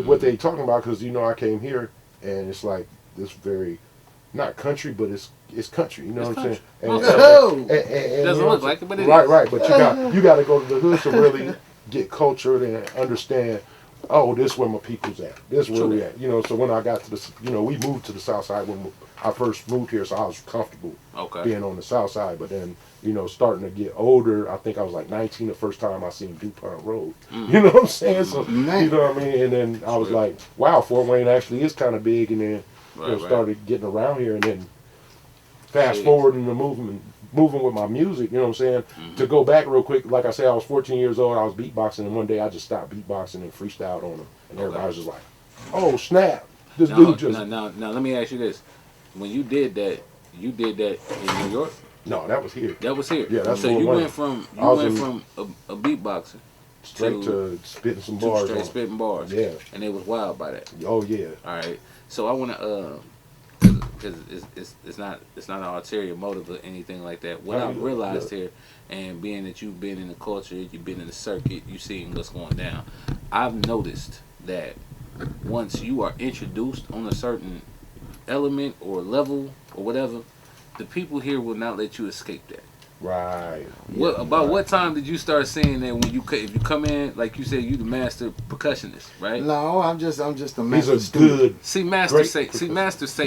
what they talking about, because I came here and it's like this very not country, but it's country. You know what I'm saying? It doesn't look like it, but it is. Right. But you got to go to the hood to really get cultured and understand. Oh, this where my people's at. This where we at. So when I got to the, we moved to the south side when I first moved here, so I was comfortable being on the south side. But then, starting to get older, I think I was like 19 the first time I seen DuPont Road. You know what I'm saying? So, you know what I mean? And then I was like, wow, Fort Wayne actually is kind of big. And then, started getting around here. And then fast forward in the moving with my music, you know what I'm saying? To go back real quick, like I said, I was 14 years old, I was beatboxing, and one day I just stopped beatboxing and freestyled on them. And everybody was just like, oh, snap. This dude just... Now, let me ask you this. When you did that in New York? No, that was here. That was here? Yeah, that's so you went from a beatboxer straight to spitting some bars. Straight spitting bars. Yeah. And it was wild by that. Oh, yeah. All right. So I want to... because it's not an ulterior motive or anything like that. What I've realized here, and being that you've been in the culture, you've been in the circuit, you've seen what's going down, I've noticed that once you are introduced on a certain element or level or whatever, the people here will not let you escape that. Right. What time did you start saying that when if you come in, like you said, you the master percussionist, right? No, I'm just a master. He's a good. See, masters say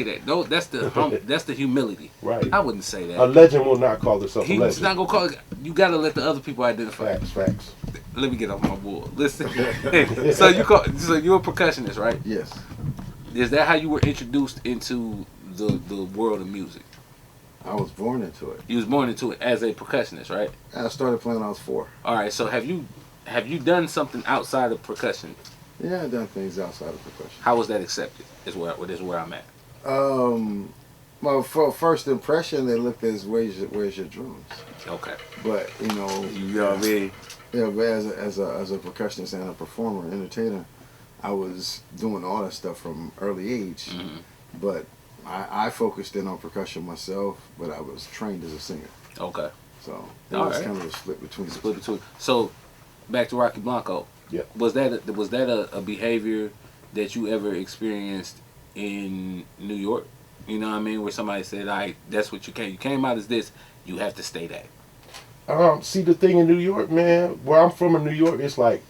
that. No, that's the humility. Right. I wouldn't say that. A legend will not call himself a legend. He's not gonna call it. You gotta let the other people identify. Facts. Let me get off my board. Listen. So you're a percussionist, right? Yes. Is that how you were introduced into the world of music? I was born into it. You was born into it as a percussionist, right? I started playing when I was 4. All right. So have you done something outside of percussion? Yeah, I've done things outside of percussion. How was that accepted? Is where I'm at. Well, for first impression, they looked as where's your drums? Okay. But you know what I mean. Yeah, but as a percussionist and a performer, entertainer, I was doing all that stuff from early age. Mm-hmm. But I focused in on percussion myself, but I was trained as a singer. Okay. So it was kind of a split between. So back to Roc Blanco. Yeah. Was that a behavior that you ever experienced in New York? You know what I mean? Where somebody said, "All right, that's what you came out as this. You have to stay that." See, the thing in New York, man, where I'm from in New York, it's like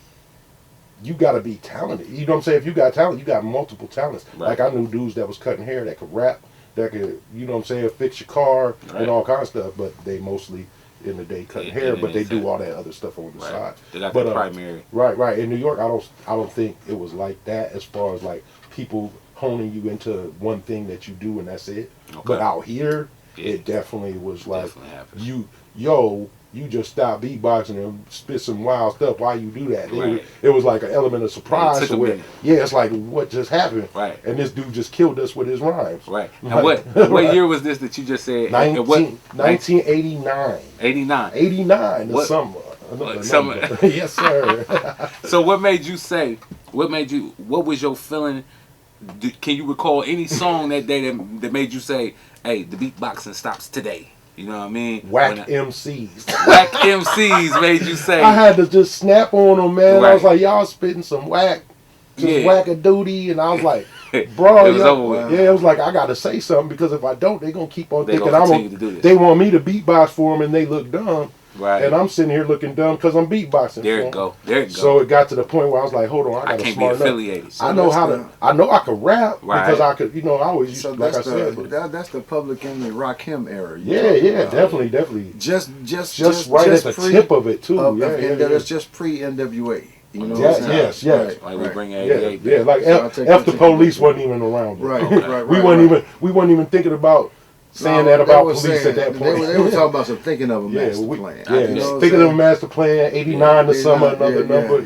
you got to be talented. You know what I'm saying? If you got talent, you got multiple talents. Right. Like I knew dudes that was cutting hair, that could rap, that could, you know what I'm saying, fix your car and all kinds of stuff. But they mostly in the day cutting hair, but they do all that other stuff on the side. They got the primary. Right. In New York, I don't think it was like that as far as like people honing you into one thing that you do and that's it. Okay. But out here, it definitely was like you just stop beatboxing and spit some wild stuff. Why you do that? It was like an element of surprise. It's like what just happened. Right. And this dude just killed us with his rhymes. Right. And what year was this that you just said? 1989. 89. 89. The summer. Yes, sir. So what made you say? What was your feeling? Can you recall any song that day that made you say, "Hey, the beatboxing stops today"? You know what I mean? Whack MCs. Whack MCs made you say. I had to just snap on them, man. Right. I was like, y'all spitting some whack, whack-a-doodie. And I was like, bro, it was like, I got to say something because if I don't, they're going to keep on thinking they want me to beatbox for them and they look dumb. Right. And I'm sitting here looking dumb because I'm beatboxing. There you go. So it got to the point where I was like, hold on, I got to smart enough. So I know I could rap because I could, I always used to, like I said. That's the Public Enemy Rakim era. Definitely. Just right at the tip of it too. It's just pre-NWA. You know yes. Like we bring 88. Yeah, like F the Police wasn't even around. Right. We weren't even thinking about saying that about police at that point. They were talking about some thinking of a master plan. Thinking of a master plan. 89 the summer, another number.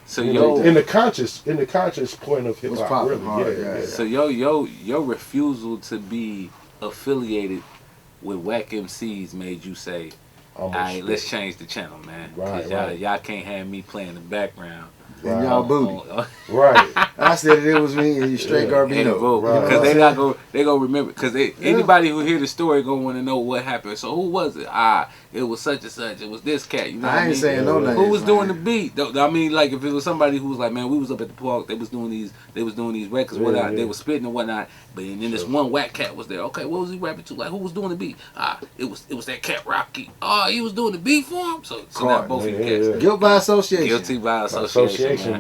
So in the conscious point of hip hop, really. So your refusal to be affiliated with whack MCs made you say, "All right, let's change the channel, man. Y'all can't have me playing the background." And y'all booty. Right. I said it was me and you straight Garbino. Right. Because they not go, they gonna remember. Because anybody who hear the story gonna want to know what happened. So who was it? It was such and such. It was this cat. You know what I ain't mean? saying no names. Who was doing the beat? I mean, like if it was somebody who was like, man, we was up at the park. They was doing these records, whatnot. They was spitting and whatnot. But then this one whack cat was there. Okay, what was he rapping to? Like who was doing the beat? It was that cat Rocky. He was doing the beat for him. So now both of you cats. Guilt by association. Guilty by association.